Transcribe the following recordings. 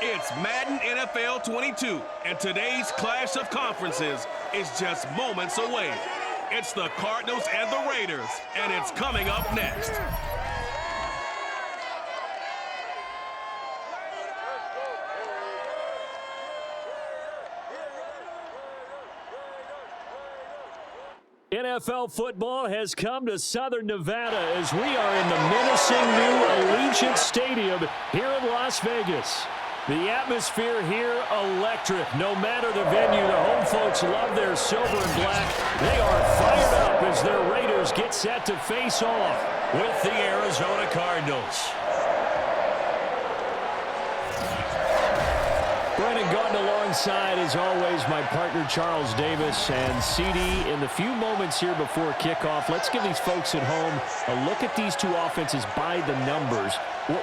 It's Madden NFL 22, and today's clash of conferences is just moments away. It's the Cardinals and the Raiders, and it's coming up next. NFL football has come to Southern Nevada as we are in the menacing new Allegiant Stadium here in Las Vegas. The atmosphere here electric. No matter the venue, the home folks love their silver and black. They are fired up as their Raiders get set to face off with the Arizona Cardinals. Brennan Gordon alongside, as always, my partner Charles Davis. And CD, in the few moments here before kickoff, let's give these folks at home a look at these two offenses by the numbers.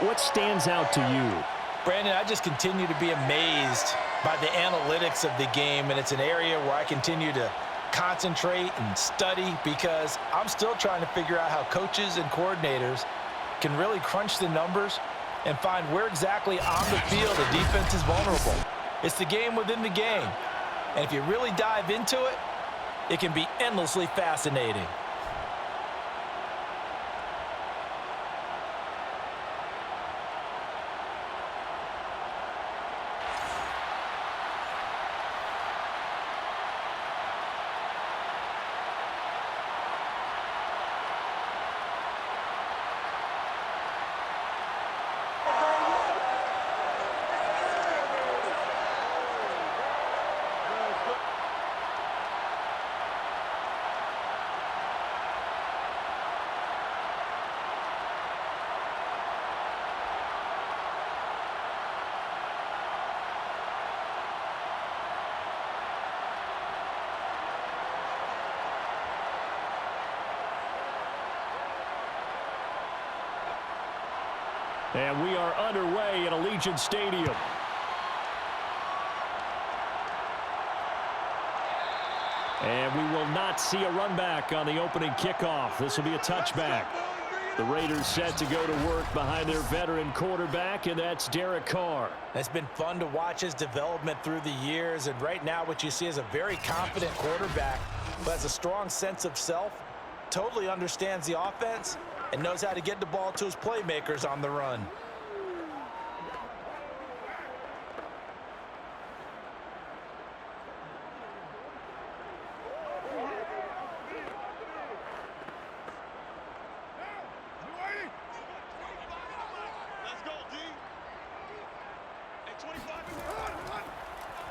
What stands out to you? Brandon, I just continue to be amazed by the analytics of the game, and it's an area where I continue to concentrate and study because I'm still trying to figure out how coaches and coordinators can really crunch the numbers and find where exactly on the field the defense is vulnerable. It's the game within the game, and if you really dive into it, it can be endlessly fascinating. And we are underway at Allegiant Stadium. And we will not see a run back on the opening kickoff. This will be a touchback. The Raiders set to go to work behind their veteran quarterback, and that's Carr. It's been fun to watch his development through the years, and right now what you see is a very confident quarterback who has a strong sense of self, totally understands the offense, and knows how to get the ball to his playmakers on the run.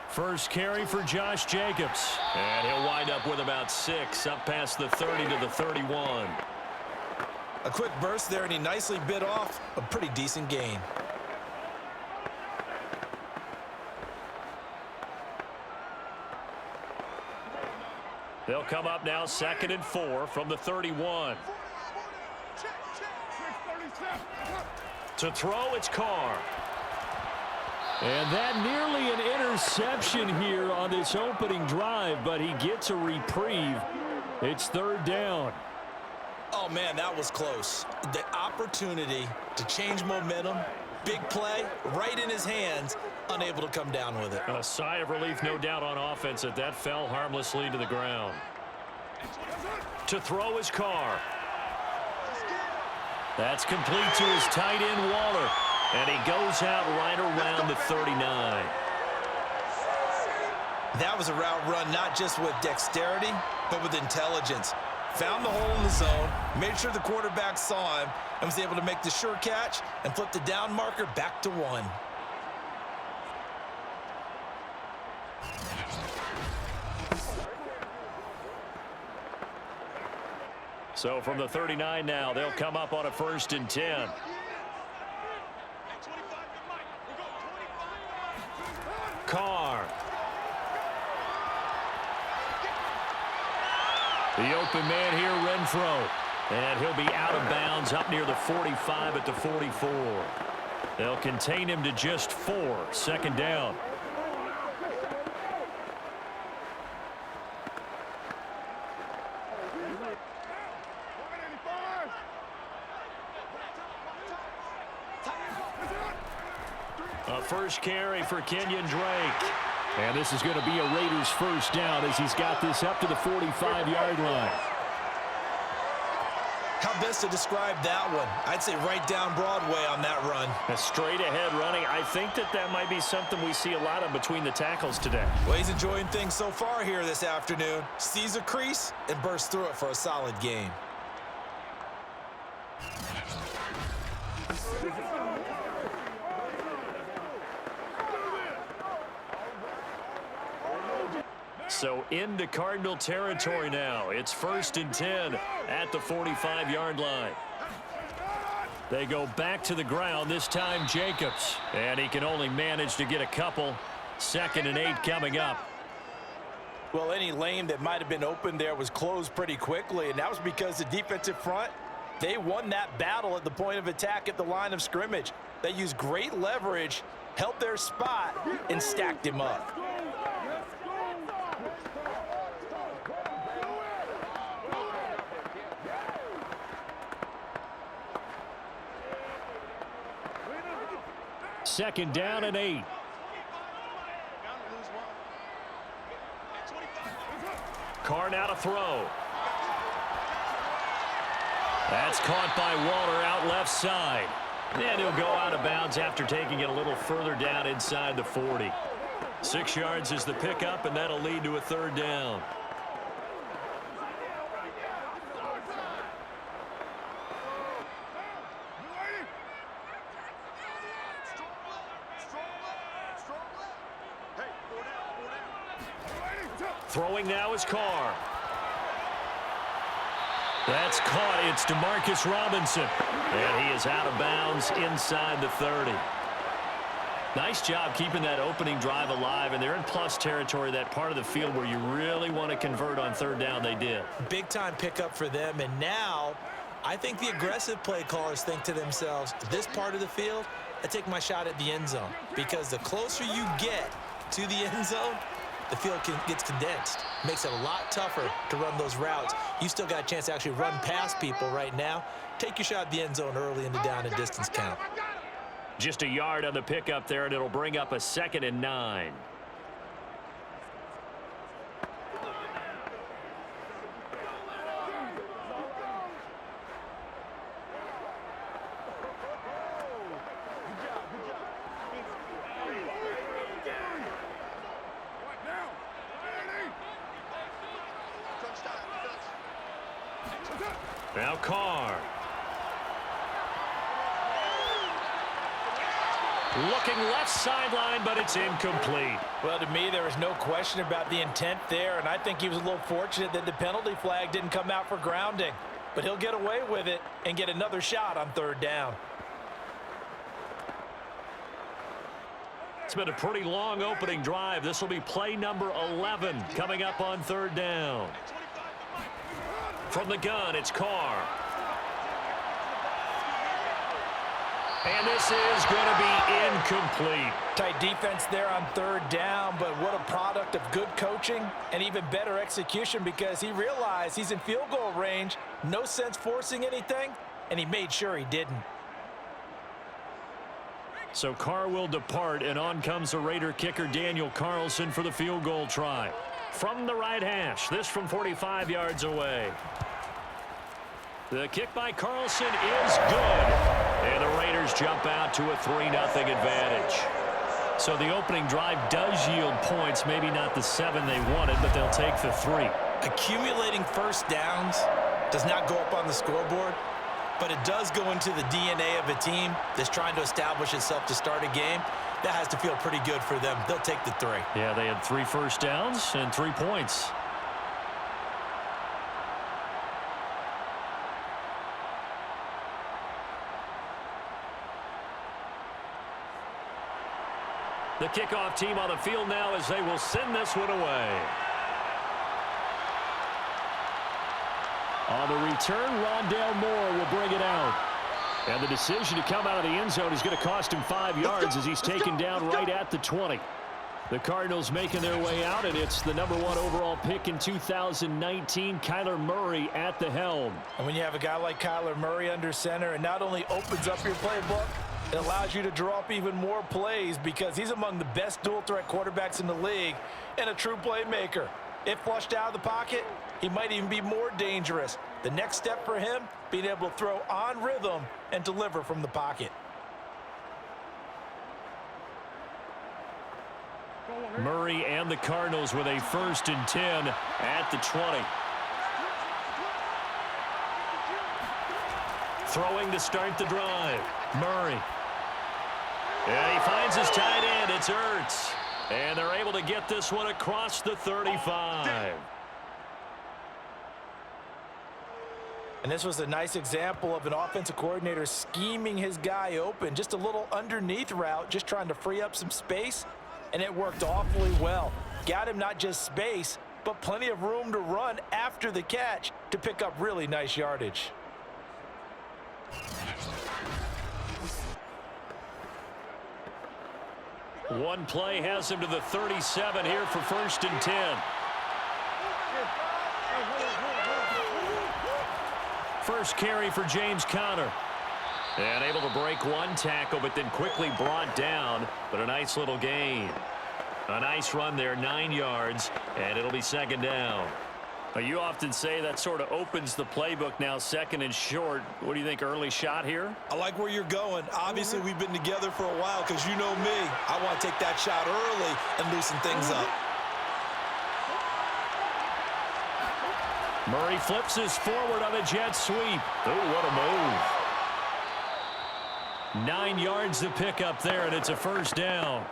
First carry for Josh Jacobs. And he'll wind up with about 6, up past the 30 to the 31. A quick burst there, and he nicely bit off a pretty decent gain. They'll come up now 2nd and 4 from the 31. To throw, it's Carr. And that nearly an interception here on this opening drive, but he gets a reprieve. It's 3rd down. Oh, man, that was close. The opportunity to change momentum, big play, right in his hands, unable to come down with it. A sigh of relief, no doubt, on offense that fell harmlessly to the ground. To throw is Carr. That's complete to his tight end, Waller. And he goes out right around the 39. That was a route run not just with dexterity, but with intelligence. Found the hole in the zone, made sure the quarterback saw him, and was able to make the sure catch and flip the down marker back to 1. So from the 39 now, they'll come up on a 1st and 10. Carr. The open man here, Renfro. And he'll be out of bounds up near the 45 at the 44. They'll contain him to just 4. 2nd down. A first carry for Kenyon Drake. And this is going to be a Raiders first down as he's got this up to the 45-yard line. How best to describe that one? I'd say right down Broadway on that run. A straight-ahead running. I think that might be something we see a lot of between the tackles today. Well, he's enjoying things so far here this afternoon. Sees a crease and bursts through it for a solid game. So into Cardinal territory now. It's 1st and 10 at the 45-yard line. They go back to the ground, this time Jacobs. And he can only manage to get a couple. 2nd and 8 coming up. Well, any lane that might have been open there was closed pretty quickly, and that was because the defensive front, they won that battle at the point of attack at the line of scrimmage. They used great leverage, held their spot, and stacked him up. Second down and 8. Carr now to throw. That's caught by Waller out left side. And he'll go out of bounds after taking it a little further down inside the 40. 6 yards is the pickup, and that'll lead to a 3rd down. Throwing now is Carr. That's caught. It's DeMarcus Robinson. And he is out of bounds inside the 30. Nice job keeping that opening drive alive. And they're in plus territory, that part of the field where you really want to convert on 3rd down. They did. Big-time pickup for them. And now I think the aggressive play callers think to themselves, this part of the field, I take my shot at the end zone. Because the closer you get to the end zone, the field gets condensed. Makes it a lot tougher to run those routes. You still got a chance to actually run past people right now. Take your shot at the end zone early in the down and distance count. Just a yard on the pickup there, and it'll bring up a 2nd and 9. Now Carr. Looking left sideline, but it's incomplete. Well, to me, there was no question about the intent there, and I think he was a little fortunate that the penalty flag didn't come out for grounding. But he'll get away with it and get another shot on 3rd down. It's been a pretty long opening drive. This will be play number 11 coming up on 3rd down. From the gun, it's Carr. And this is going to be incomplete. Tight defense there on 3rd down, but what a product of good coaching and even better execution, because he realized he's in field goal range. No sense forcing anything, and he made sure he didn't. So Carr will depart, and on comes the Raider kicker Daniel Carlson for the field goal try. From the right hash, this from 45 yards away. The kick by Carlson is good. And the Raiders jump out to a 3-0 advantage. So the opening drive does yield points, maybe not the 7 they wanted, but they'll take the 3. Accumulating first downs does not go up on the scoreboard, but it does go into the DNA of a team that's trying to establish itself to start a game. That has to feel pretty good for them. They'll take the 3. Yeah, they had 3 first downs and 3 points. The kickoff team on the field now as they will send this one away. On the return, Rondale Moore will bring it out. And the decision to come out of the end zone is going to cost him 5 yards as he's taken down right at the 20. The Cardinals making their way out, and it's the #1 overall pick in 2019, Kyler Murray at the helm. And when you have a guy like Kyler Murray under center, it not only opens up your playbook, It allows you to draw up even more plays because he's among the best dual-threat quarterbacks in the league and a true playmaker. If flushed out of the pocket, he might even be more dangerous. The next step for him, being able to throw on rhythm and deliver from the pocket. Murray and the Cardinals with a 1st and 10 at the 20. Throwing to start the drive. Murray. And he finds his tight end. It's Ertz. And they're able to get this one across the 35. And this was a nice example of an offensive coordinator scheming his guy open. Just a little underneath route, just trying to free up some space. And it worked awfully well. Got him not just space, but plenty of room to run after the catch to pick up really nice yardage. One play has him to the 37 here for 1st and 10. First carry for James Conner. And able to break one tackle, but then quickly brought down. But a nice little gain. A nice run there, 9 yards, and it'll be 2nd down. You often say that sort of opens the playbook now, 2nd and short. What do you think, early shot here? I like where you're going. Obviously, we've been together for a while because you know me. I want to take that shot early and loosen things up. Murray flips his forward on a jet sweep. Oh, what a move. 9 yards to pick up there, and it's a 1st down.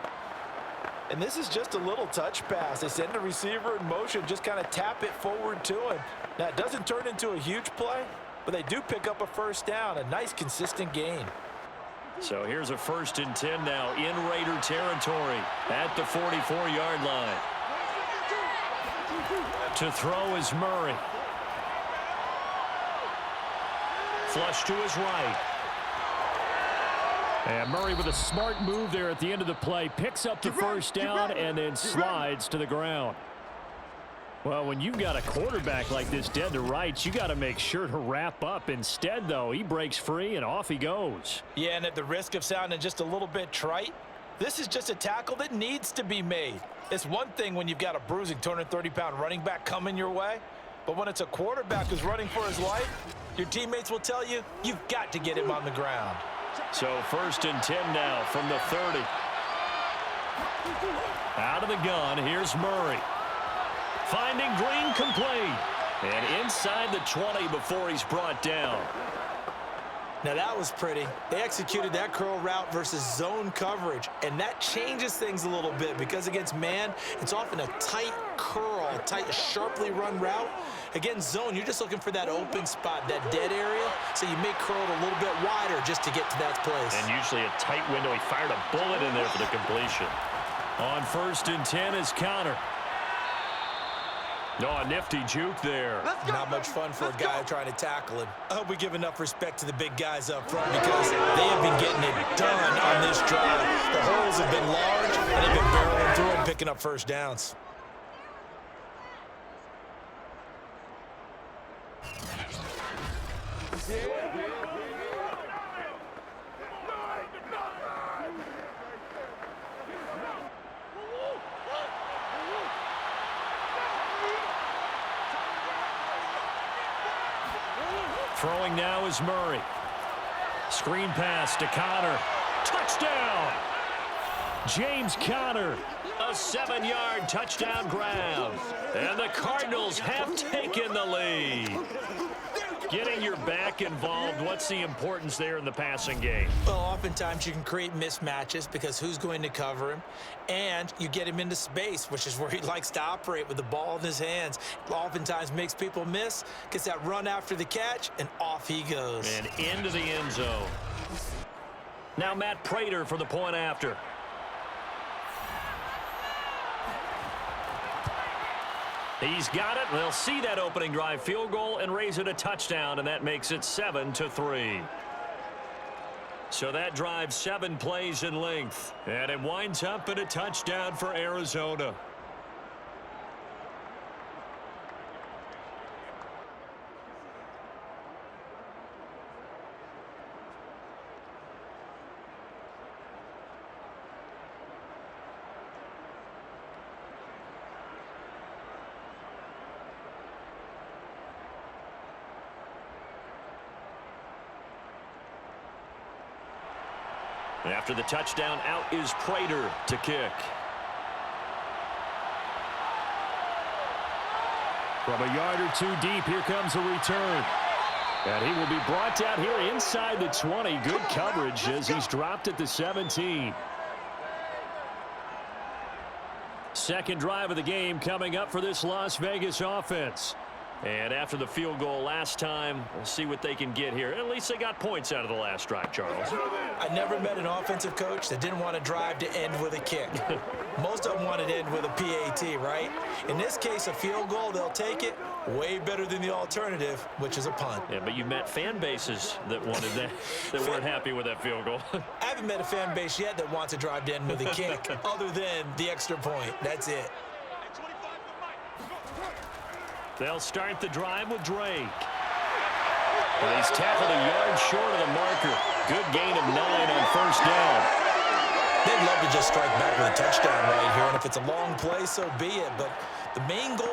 And this is just a little touch pass. They send the receiver in motion, just kind of tap it forward to him. Now, it doesn't turn into a huge play, but they do pick up a 1st down, a nice, consistent gain. So here's a 1st and 10 now in Raider territory at the 44-yard line. To throw is Murray. Flush to his right. And Murray with a smart move there at the end of the play. Picks up the 1st down and then slides to the ground. Well, when you've got a quarterback like this dead to rights, you got to make sure to wrap up. Instead, though, he breaks free and off he goes. Yeah, and at the risk of sounding just a little bit trite, this is just a tackle that needs to be made. It's one thing when you've got a bruising 230-pound running back coming your way, but when it's a quarterback who's running for his life, your teammates will tell you, you've got to get him on the ground. So 1st and 10 now from the 30. Out of the gun, here's Murray. Finding Green complete. And inside the 20 before he's brought down. Now that was pretty. They executed that curl route versus zone coverage, and that changes things a little bit because against man, it's often a tight curl, tight, sharply run route. Against zone, you're just looking for that open spot, that dead area, so you may curl it a little bit wider just to get to that place. And usually a tight window. He fired a bullet in there for the completion. On 1st and 10 is Conner. No, a nifty juke there. Not much fun for a guy trying to tackle him. I hope we give enough respect to the big guys up front because they have been getting it done on this drive. The holes have been large, and they've been barreling through and picking up 1st downs. Throwing now is Murray. Screen pass to Conner. Touchdown! James Conner. A 7-yard touchdown grab. And the Cardinals have taken the lead. Getting your back involved, what's the importance there in the passing game? Well, oftentimes you can create mismatches because who's going to cover him, and you get him into space, which is where he likes to operate with the ball in his hands. Oftentimes makes people miss, gets that run after the catch, and off he goes. And into the end zone. Now Matt Prater for the point after. He's got it. They'll see that opening drive field goal and raise it a touchdown, and that makes it 7-3. So that drive 7 plays in length, and it winds up in a touchdown for Arizona. After the touchdown, out is Prater to kick. From a yard or two deep, here comes a return. And he will be brought down here inside the 20. Good coverage as he's dropped at the 17. Second drive of the game coming up for this Las Vegas offense. And after the field goal last time, we'll see what they can get here. At least they got points out of the last drive, Charles. I never met an offensive coach that didn't want to drive to end with a kick. Most of them wanted to end with a PAT, right? In this case, a field goal, they'll take it. Way better than the alternative, which is a punt. Yeah, but you met fan bases that wanted that, that weren't happy with that field goal. I haven't met a fan base yet that wants to drive to end with a kick, other than the extra point. That's it. They'll start the drive with Drake. Well, he's tackled a yard short of the marker. Good gain of 9 on first down. They'd love to just strike back with a touchdown right here, and if it's a long play, so be it. But the main goal,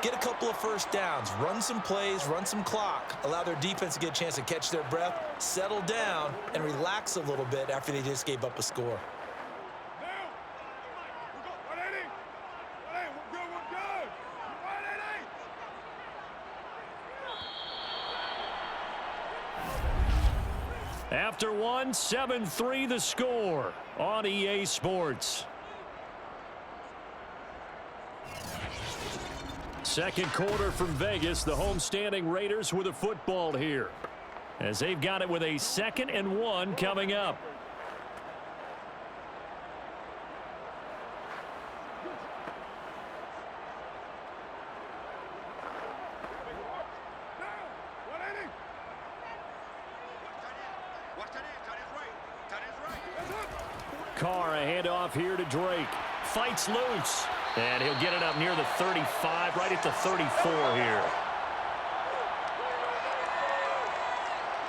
get a couple of first downs, run some plays, run some clock, allow their defense to get a chance to catch their breath, settle down, and relax a little bit after they just gave up a score. After one, 7-3 the score on EA Sports. Second quarter from Vegas, the homestanding Raiders with a football here, as they've got it with a 2nd and 1 coming up. Carr, a handoff here to Drake. Fights loose. And he'll get it up near the 35, right at the 34 here.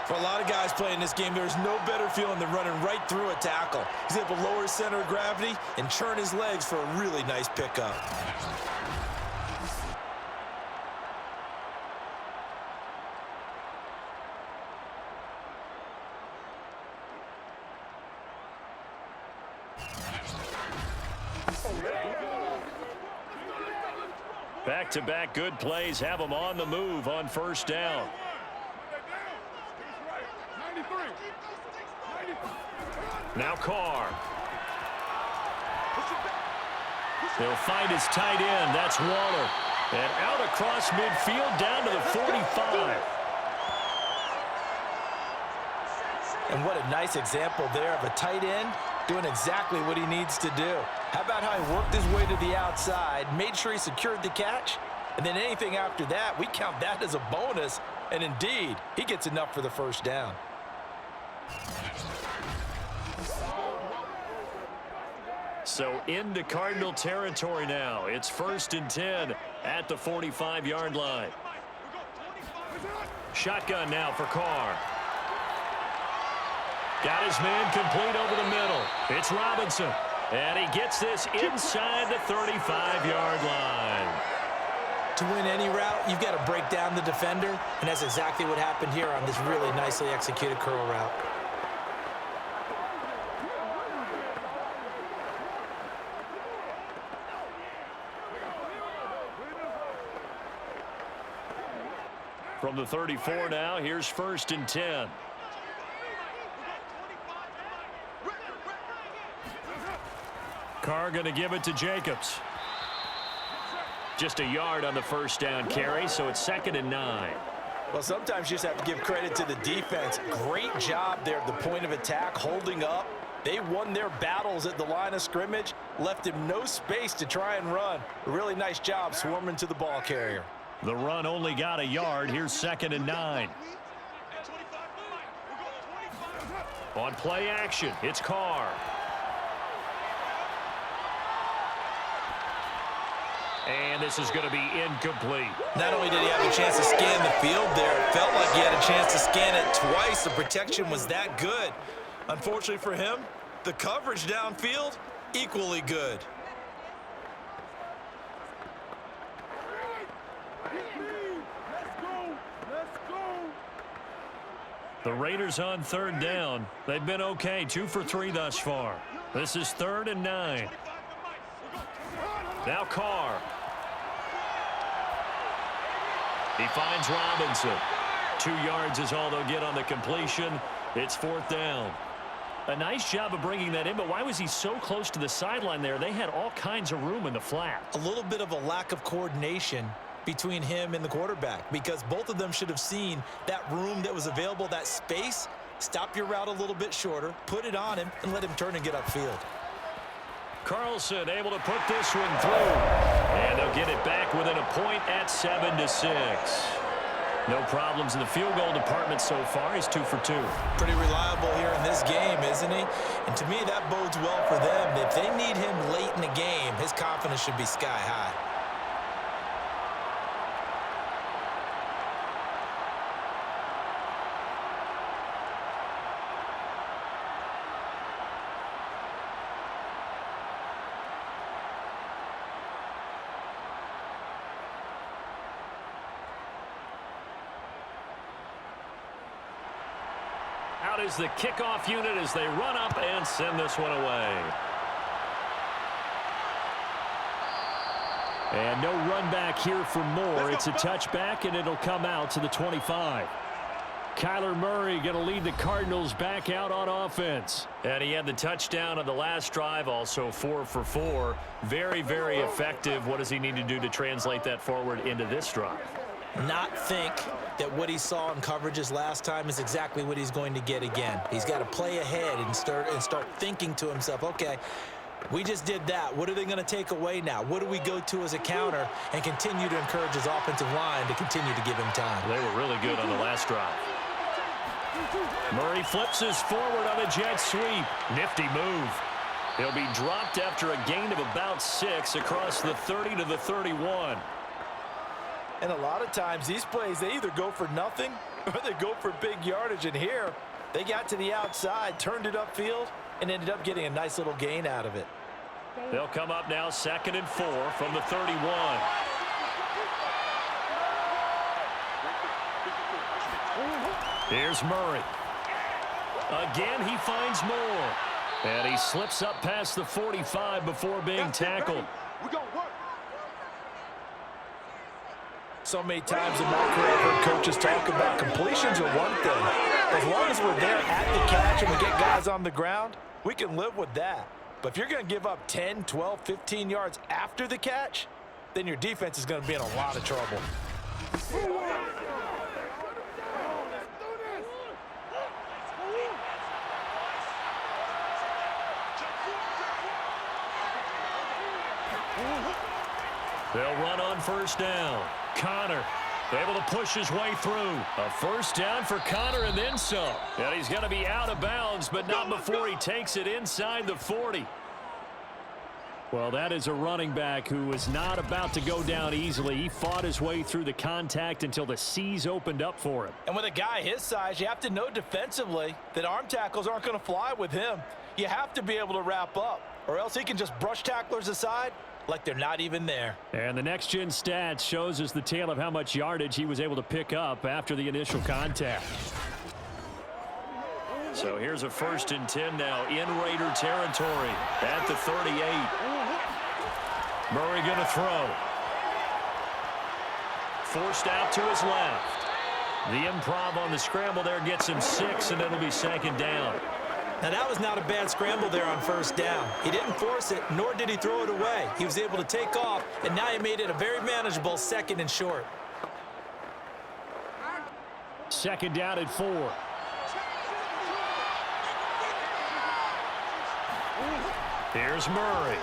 For a lot of guys playing this game, there's no better feeling than running right through a tackle. He's able to lower his center of gravity and churn his legs for a really nice pickup. Back-to-back good plays have them on the move on first down. Now Carr. He'll find his tight end. That's Waller. And out across midfield down to the 45. And what a nice example there of a tight end doing exactly what he needs to do. How about how he worked his way to the outside, made sure he secured the catch, and then anything after that, we count that as a bonus. And indeed, he gets enough for the first down. So into Cardinal territory now. It's 1st and 10 at the 45-yard line. Shotgun now for Carr. Got his man complete over the middle. It's Robinson. And he gets this inside the 35-yard line. To win any route, you've got to break down the defender, and that's exactly what happened here on this really nicely executed curl route. From the 34 now, here's 1st and 10. Carr going to give it to Jacobs. Just a yard on the first down carry, so it's 2nd and 9. Well, sometimes you just have to give credit to the defense. Great job there at the point of attack, holding up. They won their battles at the line of scrimmage, left him no space to try and run. A really nice job swarming to the ball carrier. The run only got a yard. Here's 2nd and 9. On play action, it's Carr. And this is going to be incomplete. Not only did he have a chance to scan the field there, it felt like he had a chance to scan it twice. The protection was that good. Unfortunately for him, the coverage downfield, equally good. The Raiders on third down. They've been okay, 2 for 3 thus far. This is 3rd and 9. Now Carr. He finds Robinson. 2 yards is all they'll get on the completion. It's 4th down. A nice job of bringing that in, but why was he so close to the sideline there? They had all kinds of room in the flat. A little bit of a lack of coordination between him and the quarterback, because both of them should have seen that room that was available, that space. Stop your route a little bit shorter, put it on him, and let him turn and get upfield. Carlson able to put this one through. And they'll get it back within a point at 7-6. No problems in the field goal department so far. He's 2 for 2. Pretty reliable here in this game, isn't he? And to me, that bodes well for them. If they need him late in the game, his confidence should be sky high. Out is the kickoff unit as they run up and send this one away. And no run back here for more. It's a touchback, and it'll come out to the 25. Kyler Murray going to lead the Cardinals back out on offense. And he had the touchdown on the last drive, also 4 for 4. Very, very effective. What does he need to do to translate that forward into this drive? Not think that what he saw in coverages last time is exactly what he's going to get again. He's got to play ahead and start thinking to himself, okay, we just did that. What are they going to take away now? What do we go to as a counter? And continue to encourage his offensive line to continue to give him time. They were really good on the last drive. Murray flips his forward on a jet sweep. Nifty move. He'll be dropped after a gain of about 6 across the 30 to the 31. And a lot of times these plays, they either go for nothing or they go for big yardage. And here, they got to the outside, turned it upfield, and ended up getting a nice little gain out of it. They'll come up now 2nd and 4 from the 31. Here's Murray. Again, he finds more. And he slips up past the 45 before being tackled. We're going to work. So many times in my career, I've heard coaches talk about completions are one thing. As long as we're there at the catch and we get guys on the ground, we can live with that. But if you're going to give up 10, 12, 15 yards after the catch, then your defense is going to be in a lot of trouble. They'll run on 1st down. Connor able to push his way through. A 1st down for Connor and then some. And he's going to be out of bounds, but not before he takes it inside the 40. Well, that is a running back who was not about to go down easily. He fought his way through the contact until the seas opened up for him. And with a guy his size, you have to know defensively that arm tackles aren't going to fly with him. You have to be able to wrap up, or else he can just brush tacklers aside like they're not even there. And the next-gen stats shows us the tale of how much yardage he was able to pick up after the initial contact. So here's a 1st and 10 now in Raider territory at the 38. Murray going to throw. Forced out to his left. The improv on the scramble there gets him 6, and it'll be 2nd down. Now, that was not a bad scramble there on 1st down. He didn't force it, nor did he throw it away. He was able to take off, and now he made it a very manageable 2nd and short. 2nd down at 4. Here's Murray.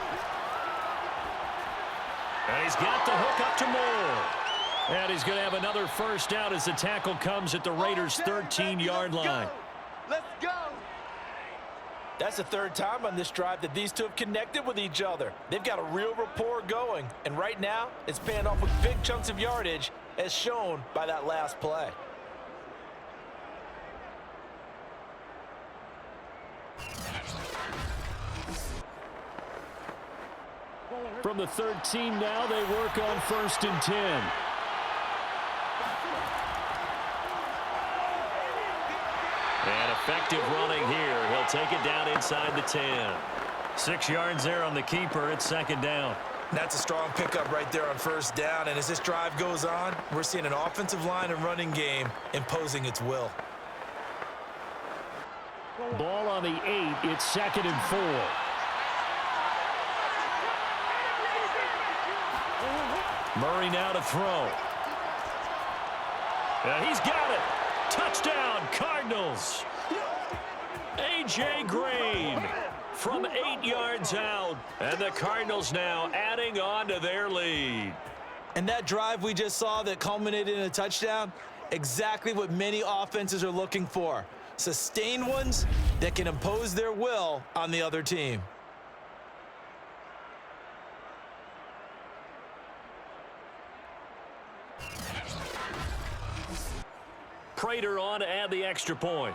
And he's got the hook up to Moore. And he's going to have another 1st down as the tackle comes at the Raiders' 13-yard line. Let's go. That's the 3rd time on this drive that these two have connected with each other. They've got a real rapport going. And right now, it's paying off with big chunks of yardage, as shown by that last play. From the 13 now, they work on 1st and 10. And effective running here. He'll take it down inside the 10. 6 yards there on the keeper. It's second down. That's a strong pickup right there on first down. And as this drive goes on, we're seeing an offensive line and running game imposing its will. Ball on the 8. It's second and 4. Murray now to throw. He's got it. Touchdown, Cardinals. A.J. Green from 8 yards out. And the Cardinals now adding on to their lead. And that drive we just saw that culminated in a touchdown, exactly what many offenses are looking for. Sustained ones that can impose their will on the other team. Prater on to add the extra point.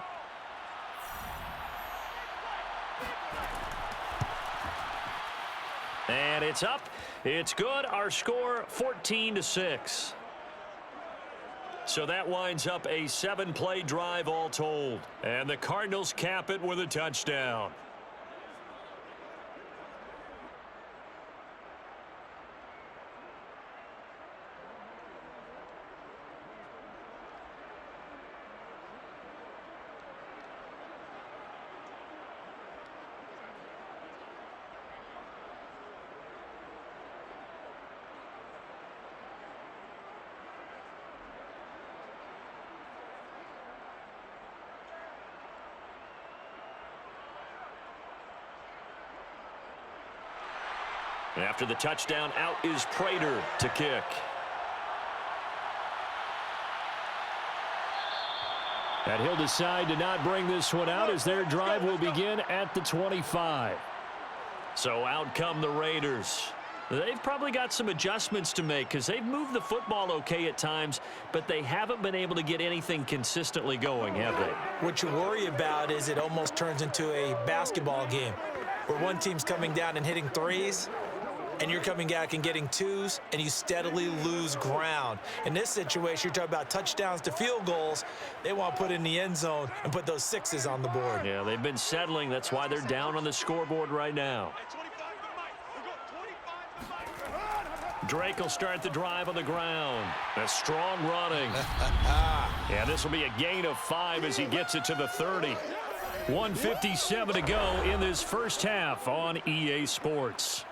And it's up. It's good. Our score 14-6. So that winds up a 7-play drive all told. And the Cardinals cap it with a touchdown. After the touchdown, out is Prater to kick. And he'll decide to not bring this one out as their drive will begin at the 25. So out come the Raiders. They've probably got some adjustments to make because they've moved the football okay at times, but they haven't been able to get anything consistently going, have they? What you worry about is it almost turns into a basketball game where one team's coming down and hitting threes, and you're coming back and getting twos, and you steadily lose ground. In this situation, you're talking about touchdowns to field goals. They want to put in the end zone and put those sixes on the board. Yeah, they've been settling. That's why they're down on the scoreboard right now. Drake will start the drive on the ground. A strong running. Yeah, this will be a gain of 5 as he gets it to the 30. 1:57 to go in this first half on EA Sports.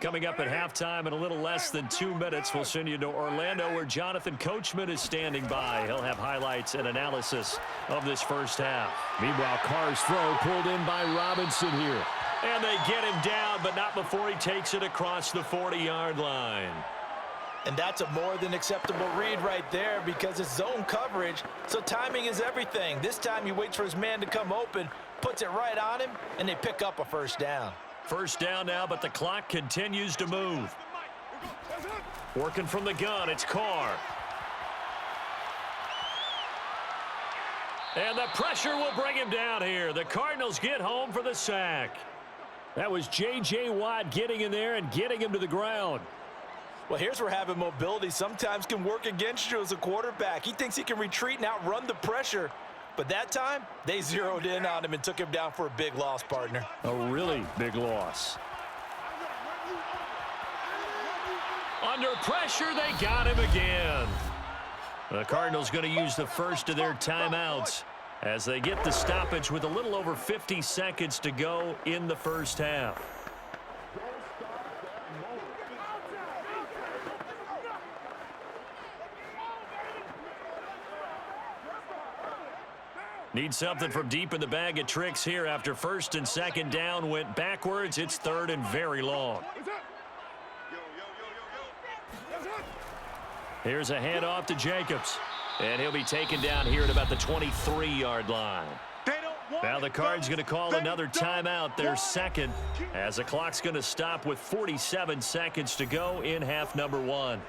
Coming up at halftime in a little less than 2 minutes, we'll send you to Orlando where Jonathan Coachman is standing by. He'll have highlights and analysis of this first half. Meanwhile, Carr's throw pulled in by Robinson here. And they get him down, but not before he takes it across the 40-yard line. And that's a more than acceptable read right there because it's zone coverage, so timing is everything. This time he waits for his man to come open, puts it right on him, and they pick up a first down. First down now, but the clock continues to move. Working from the gun, it's Carr. And the pressure will bring him down here. The Cardinals get home for the sack. That was J.J. Watt getting in there and getting him to the ground. Well, here's where having mobility sometimes can work against you as a quarterback. He thinks he can retreat and outrun the pressure. But that time, they zeroed in on him and took him down for a big loss, partner. A really big loss. Under pressure, they got him again. The Cardinals going to use the first of their timeouts as they get the stoppage with a little over 50 seconds to go in the first half. Need something from deep in the bag of tricks here after first and second down went backwards. It's third and very long. Here's a handoff to Jacobs. And he'll be taken down here at about the 23-yard line. Now the Cards going to call another timeout, their second, as the clock's going to stop with 47 seconds to go in half number 1.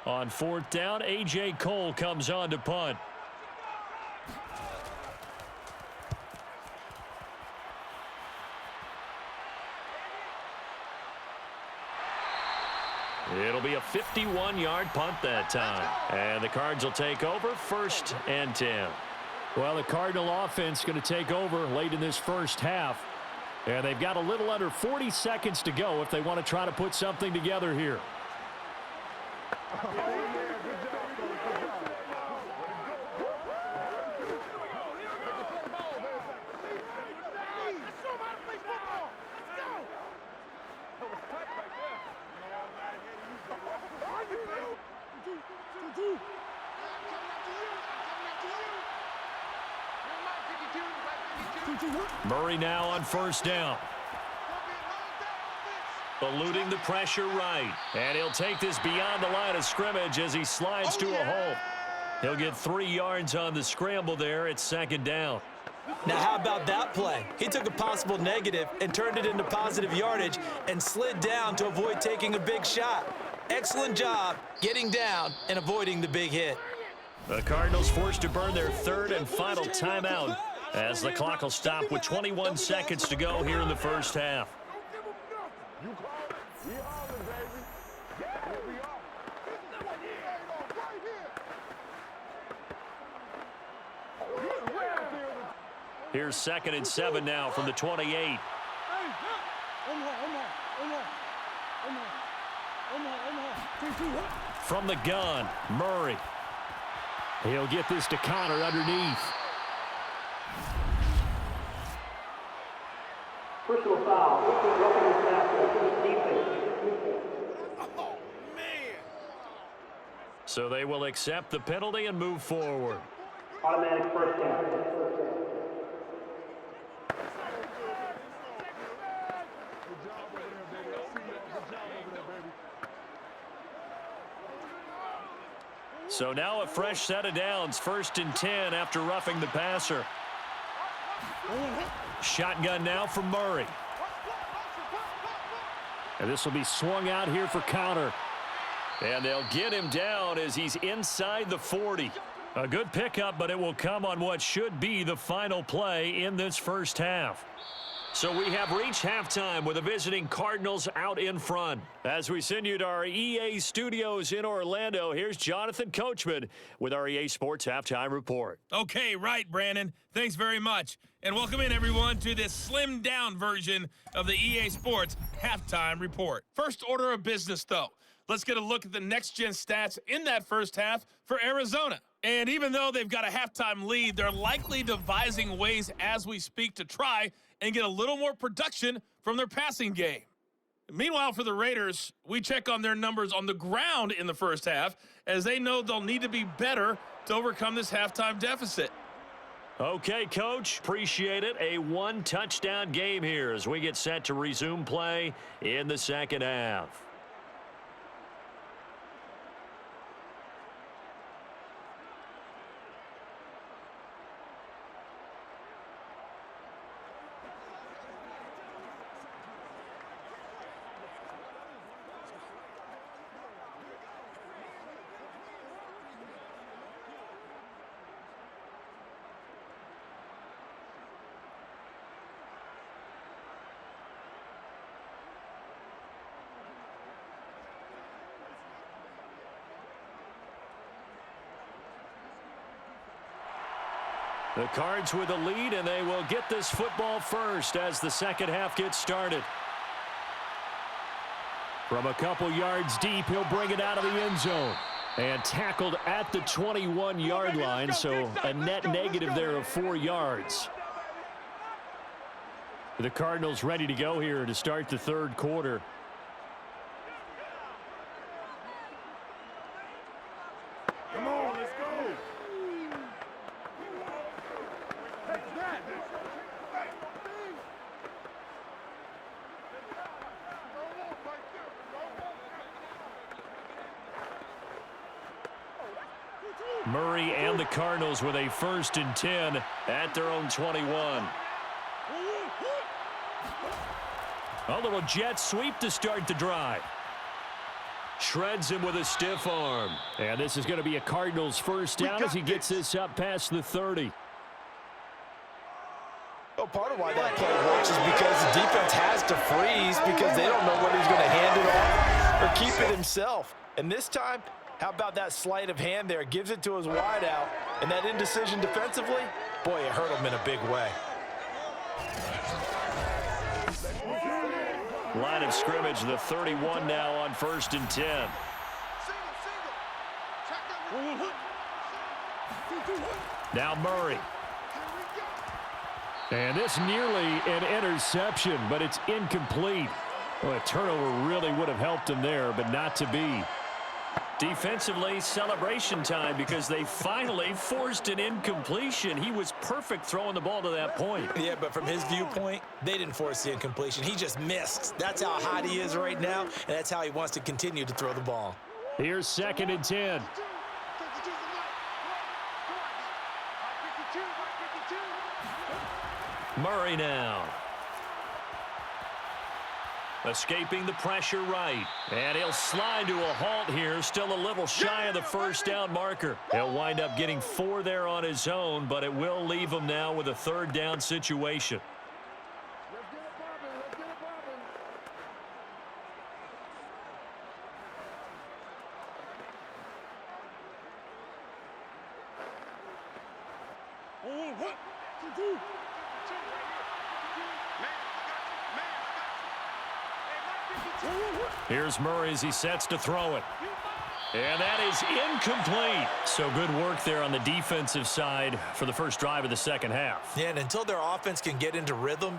On fourth down, A.J. Cole comes on to punt. It'll be a 51-yard punt that time. And the Cards will take over 1st and 10. Well, the Cardinal offense going to take over late in this first half. And they've got a little under 40 seconds to go if they want to try to put something together here. Murray now on 1st down. Eluding the pressure right. And he'll take this beyond the line of scrimmage as he slides to a hole. He'll get 3 yards on the scramble there. It's 2nd down. Now, how about that play? He took a possible negative and turned it into positive yardage and slid down to avoid taking a big shot. Excellent job getting down and avoiding the big hit. The Cardinals forced to burn their 3rd and final timeout as the clock will stop with 21 seconds to go here in the first half. Here's 2nd and 7 now from the 28. From the gun, Murray. He'll get this to Connor underneath. Personal foul. Oh, man. So they will accept the penalty and move forward. Automatic 1st down. So now a fresh set of downs, 1st and 10 after roughing the passer. Shotgun now for Murray. And this will be swung out here for Connor. And they'll get him down as he's inside the 40. A good pickup, but it will come on what should be the final play in this first half. So we have reached halftime with the visiting Cardinals out in front. As we send you to our EA studios in Orlando, here's Jonathan Coachman with our EA Sports Halftime Report. Okay, right, Brandon. Thanks very much. And welcome in, everyone, to this slimmed-down version of the EA Sports Halftime Report. First order of business, though. Let's get a look at the next-gen stats in that first half for Arizona. And even though they've got a halftime lead, they're likely devising ways as we speak to try and get a little more production from their passing game. Meanwhile, for the Raiders, we check on their numbers on the ground in the first half, as they know they'll need to be better to overcome this halftime deficit. Okay, Coach, appreciate it. A 1-touchdown game here as we get set to resume play in the second half. The Cards with the lead, and they will get this football first as the second half gets started. From a couple yards deep, he'll bring it out of the end zone. And tackled at the 21-yard line, so a net negative there of 4 yards. The Cardinals ready to go here to start the third quarter. Come on, let's go. Murray and the Cardinals with a 1st and 10 at their own 21. A little jet sweep to start the drive. Shreds him with a stiff arm. And this is going to be a Cardinals first down as he gets this up past the 30. Well, part of why that play works is because the defense has to freeze because they don't know whether he's going to hand it off or keep it himself. And this time, how about that sleight of hand there? Gives it to his wideout. And that indecision defensively, boy, it hurt him in a big way. Line of scrimmage, the 31 now on 1st and 10. Now Murray. And this nearly an interception, but it's incomplete. Well, a turnover really would have helped him there, but not to be. Defensively, celebration time because they finally forced an incompletion. He was perfect throwing the ball to that point. Yeah, but from his viewpoint, they didn't force the incompletion. He just missed. That's how hot he is right now, and that's how he wants to continue to throw the ball. Here's 2nd and 10. Murray now. Escaping the pressure right. And he'll slide to a halt here. Still a little shy of the first down marker. He'll wind up getting 4 there on his own, but it will leave him now with a 3rd down situation. Here's Murray as he sets to throw it. And that is incomplete. So good work there on the defensive side for the first drive of the second half. Yeah, and until their offense can get into rhythm,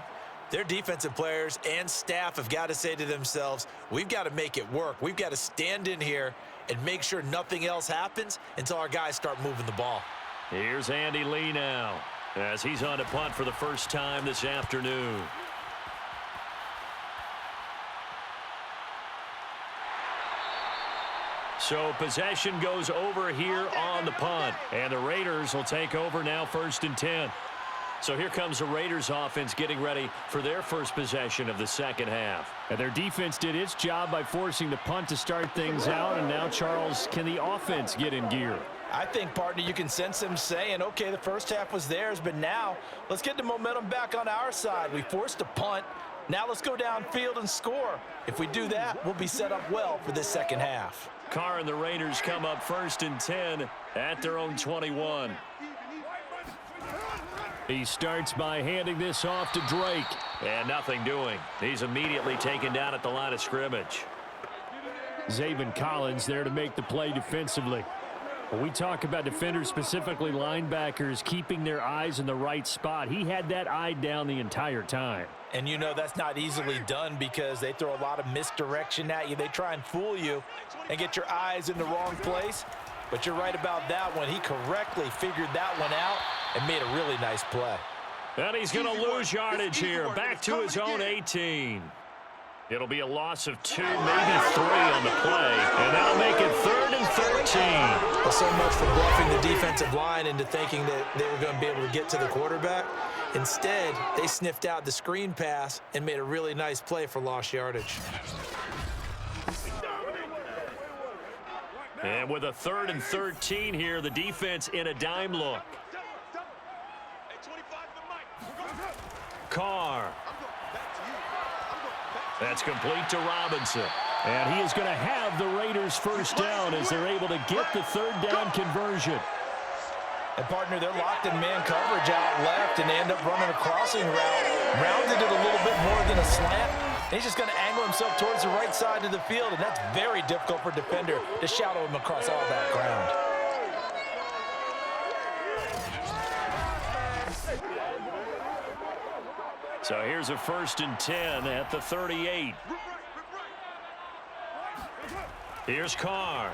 their defensive players and staff have got to say to themselves, we've got to make it work. We've got to stand in here and make sure nothing else happens until our guys start moving the ball. Here's Andy Lee now as he's on to punt for the first time this afternoon. So possession goes over here on the punt. And the Raiders will take over now 1st and 10. So here comes the Raiders offense getting ready for their first possession of the second half. And their defense did its job by forcing the punt to start things out. And now, Charles, can the offense get in gear? I think, partner, you can sense them saying, okay, the first half was theirs, but now let's get the momentum back on our side. We forced a punt. Now let's go downfield and score. If we do that, we'll be set up well for this second half. Carr and the Raiders come up 1st and 10 at their own 21. He starts by handing this off to Drake. And nothing doing. He's immediately taken down at the line of scrimmage. Zaven Collins there to make the play defensively. When we talk about defenders, specifically linebackers, keeping their eyes in the right spot, he had that eye down the entire time. And you know that's not easily done because they throw a lot of misdirection at you. They try and fool you and get your eyes in the wrong place. But you're right about that one. He correctly figured that one out and made a really nice play. And he's going to lose yardage here. Back to his own 18. It'll be a loss of 2, maybe 3 on the play. And that'll make it 3rd and 13. Well, so much for bluffing the defensive line into thinking that they were going to be able to get to the quarterback. Instead, they sniffed out the screen pass and made a really nice play for lost yardage. And with a 3rd and 13 here, the defense in a dime look. Carr. That's complete to Robinson. And he is going to have the Raiders first down as they're able to get the 3rd down conversion. And, partner, they're locked in man coverage out left, and they end up running a crossing route. Rounded it a little bit more than a slant. And he's just going to angle himself towards the right side of the field, and that's very difficult for a defender to shadow him across all that ground. So here's a 1st and 10 at the 38. Here's Carr.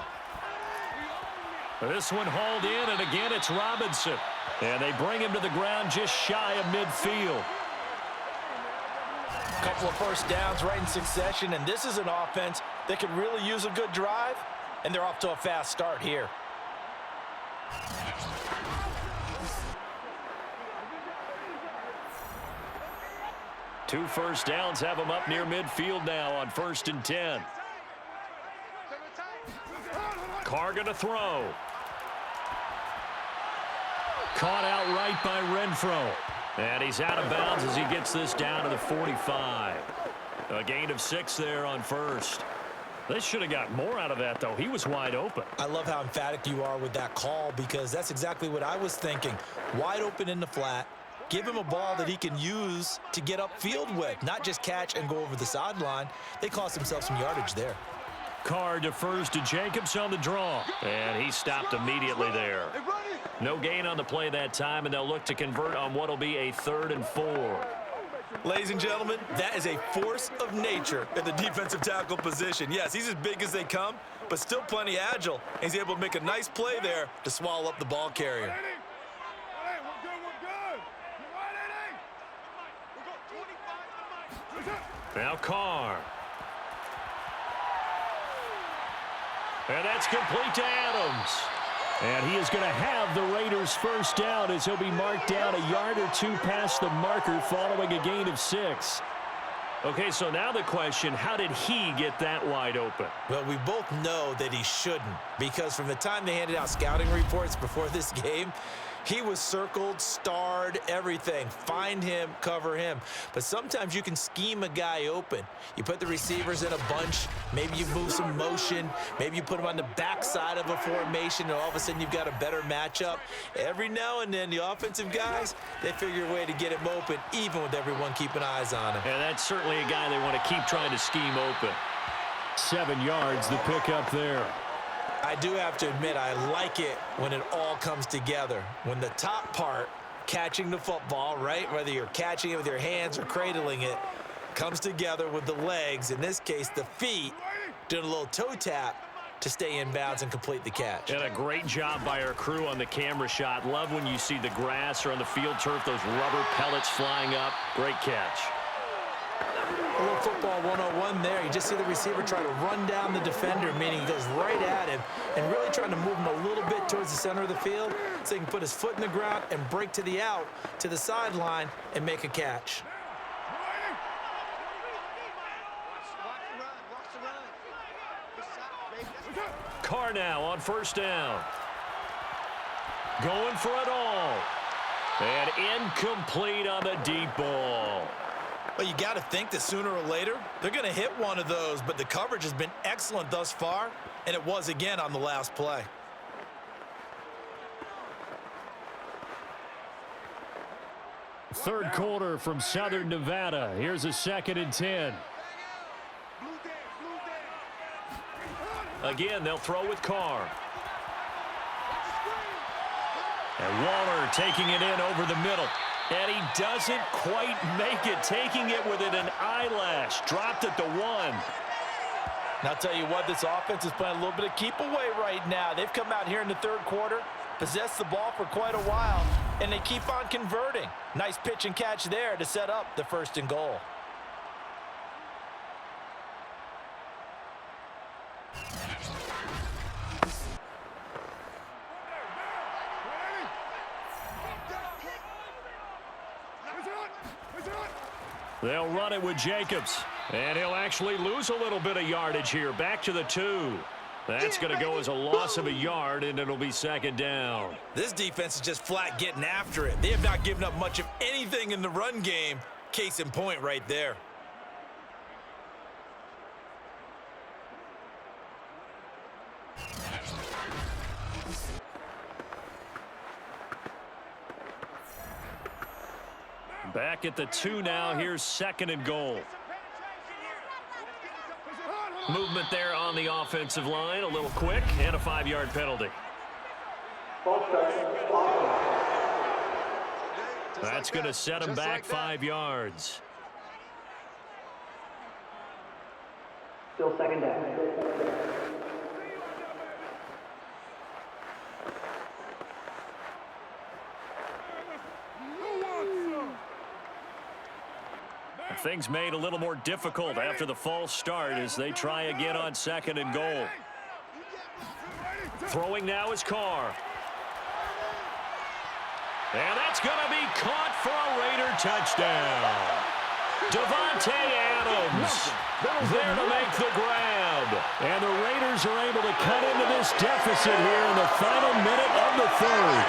This one hauled in, and again it's Robinson. And they bring him to the ground just shy of midfield. A couple of first downs right in succession, and this is an offense that could really use a good drive, and they're off to a fast start here. Two first downs have them up near midfield now on 1st and 10. Carr going to throw. Caught out right by Renfro. And he's out of bounds as he gets this down to the 45. A gain of 6 there on 1st. They should have got more out of that, though. He was wide open. I love how emphatic you are with that call because that's exactly what I was thinking. Wide open in the flat. Give him a ball that he can use to get upfield with, not just catch and go over the sideline. They cost themselves some yardage there. Carr defers to Jacobs on the draw. And he stopped immediately there. No gain on the play that time, and they'll look to convert on what will be a 3rd and 4. Ladies and gentlemen, that is a force of nature at the defensive tackle position. Yes, he's as big as they come, but still plenty agile. He's able to make a nice play there to swallow up the ball carrier. Now Carr. And that's complete to Adams. And he is going to have the Raiders first down as he'll be marked down a yard or two past the marker following a gain of 6. Okay, so now the question, how did he get that wide open? Well, we both know that he shouldn't because from the time they handed out scouting reports before this game, he was circled, starred, everything. Find him, cover him. But sometimes you can scheme a guy open. You put the receivers in a bunch. Maybe you move some motion. Maybe you put him on the backside of a formation, and all of a sudden you've got a better matchup. Every now and then, the offensive guys, they figure a way to get him open, even with everyone keeping eyes on him. And that's certainly a guy they want to keep trying to scheme open. 7 yards, the pickup there. I do have to admit, I like it when it all comes together. When the top part, catching the football, right, whether you're catching it with your hands or cradling it, comes together with the legs, in this case the feet, doing a little toe tap to stay in bounds and complete the catch. And a great job by our crew on the camera shot. Love when you see the grass or on the field turf, those rubber pellets flying up. Great catch. A little football 101 there. You just see the receiver try to run down the defender, meaning he goes right at him and really trying to move him a little bit towards the center of the field so he can put his foot in the ground and break to the out, to the sideline, and make a catch. Carr now on first down. Going for it all. And incomplete on the deep ball. Well, you got to think that sooner or later, they're going to hit one of those, but the coverage has been excellent thus far, and it was again on the last play. Third quarter from Southern Nevada. Here's a 2nd and 10. Again, they'll throw with Carr. And Waller taking it in over the middle. And he doesn't quite make it, taking it within an eyelash. Dropped at the 1. Now, I'll tell you what, this offense is playing a little bit of keep away right now. They've come out here in the third quarter, possessed the ball for quite a while, and they keep on converting. Nice pitch and catch there to set up the 1st and goal. They'll run it with Jacobs. And he'll actually lose a little bit of yardage here. Back to the 2. That's going to go as a loss of a yard, and it'll be 2nd down. This defense is just flat getting after it. They have not given up much of anything in the run game. Case in point right there. Back at the 2 now. Here's 2nd and goal. Movement there on the offensive line. A little quick and a 5-yard penalty. That's going to set him back 5 yards. Still 2nd down. Things made a little more difficult after the false start as they try again on 2nd and goal. Throwing now is Carr. And that's going to be caught for a Raider touchdown. Devontae Adams there to make the grab. And the Raiders are able to cut into this deficit here in the final minute of the 3rd.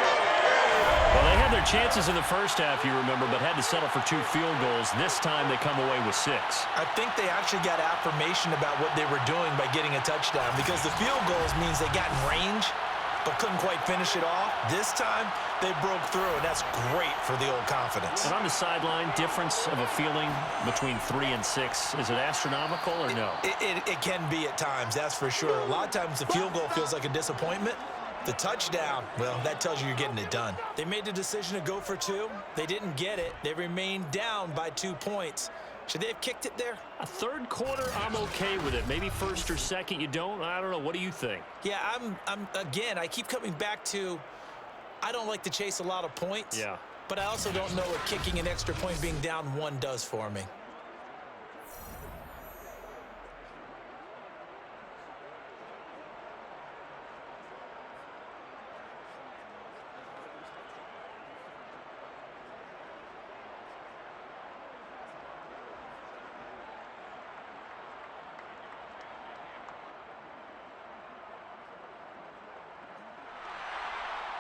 Well, they had their chances in the first half, you remember, but had to settle for 2 field goals. This time they come away with 6. I think they actually got affirmation about what they were doing by getting a touchdown, because the field goals means they got in range but couldn't quite finish it off. This time, they broke through, and that's great for the old confidence. And on the sideline, difference of a feeling between 3 and 6, is it astronomical or no? It can be at times, that's for sure. A lot of times the field goal feels like a disappointment. The touchdown, well, that tells you you're getting it done. They made the decision to go for 2. They didn't get it. They remained down by 2 points. Should they have kicked it there? A third quarter, I'm okay with it. Maybe first or second, you don't? I don't know. What do you think? Yeah, again, I keep coming back to, I don't like to chase a lot of points. Yeah. But I also don't know what kicking an extra point being down 1 does for me.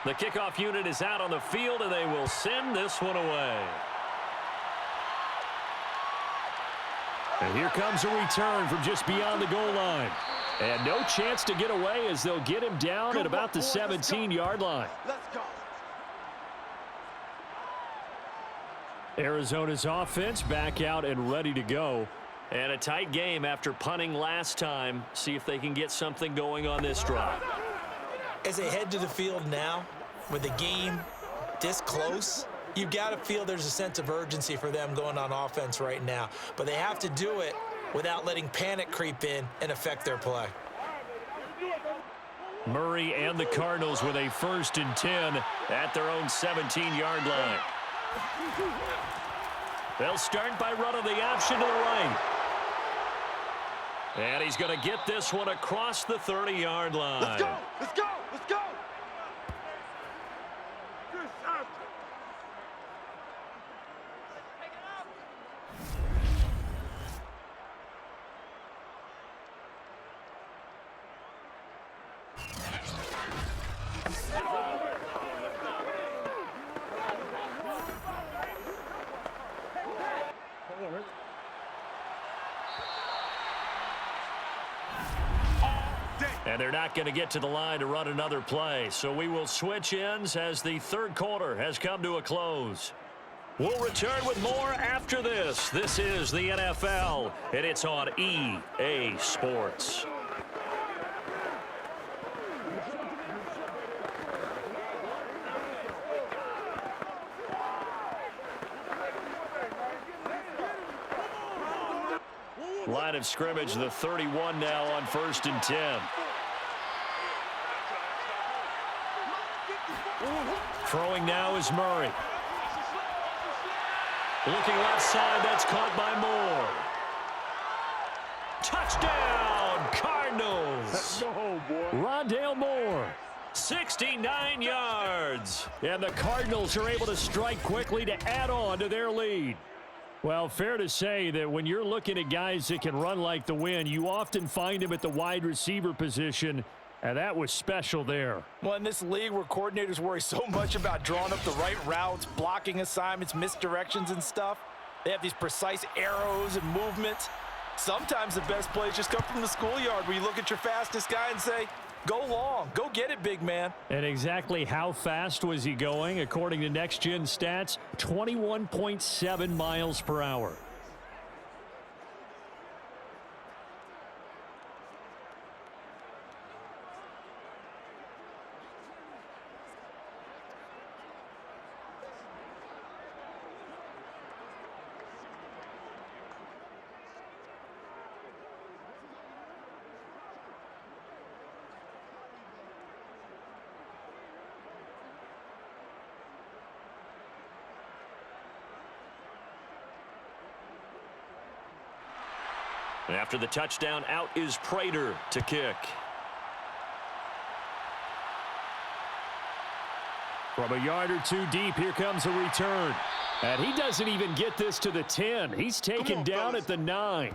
The kickoff unit is out on the field, and they will send this one away. And here comes a return from just beyond the goal line. And no chance to get away as they'll get him down at about the 17-yard line. Let's go. Arizona's offense back out and ready to go. And a tight game after punting last time. See if they can get something going on this drive. As they head to the field now, with the game this close, you've got to feel there's a sense of urgency for them going on offense right now. But they have to do it without letting panic creep in and affect their play. Murray and the Cardinals with a 1st and 10 at their own 17-yard line. They'll start by running the option to the right. And he's going to get this one across the 30-yard line. Let's go. Let's go. Let's go. And they're not going to get to the line to run another play. So we will switch ends as the third quarter has come to a close. We'll return with more after this. This is the NFL, and it's on EA Sports. Line of scrimmage, the 31 now on 1st and 10. Throwing now is Murray. Looking left side, that's caught by Moore. Touchdown, Cardinals. Rondale Moore, 69 yards. And the Cardinals are able to strike quickly to add on to their lead. Well, fair to say that when you're looking at guys that can run like the wind, you often find them at the wide receiver position, and that was special there. Well, in this league where coordinators worry so much about drawing up the right routes, blocking assignments, misdirections and stuff, they have these precise arrows and movements. Sometimes the best plays just come from the schoolyard where you look at your fastest guy and say, go long, go get it, big man. And exactly how fast was he going? According to Next Gen Stats, 21.7 miles per hour. And after the touchdown, out is Prater to kick. From a yard or two deep, here comes a return. And he doesn't even get this to the 10. He's taken down at the 9.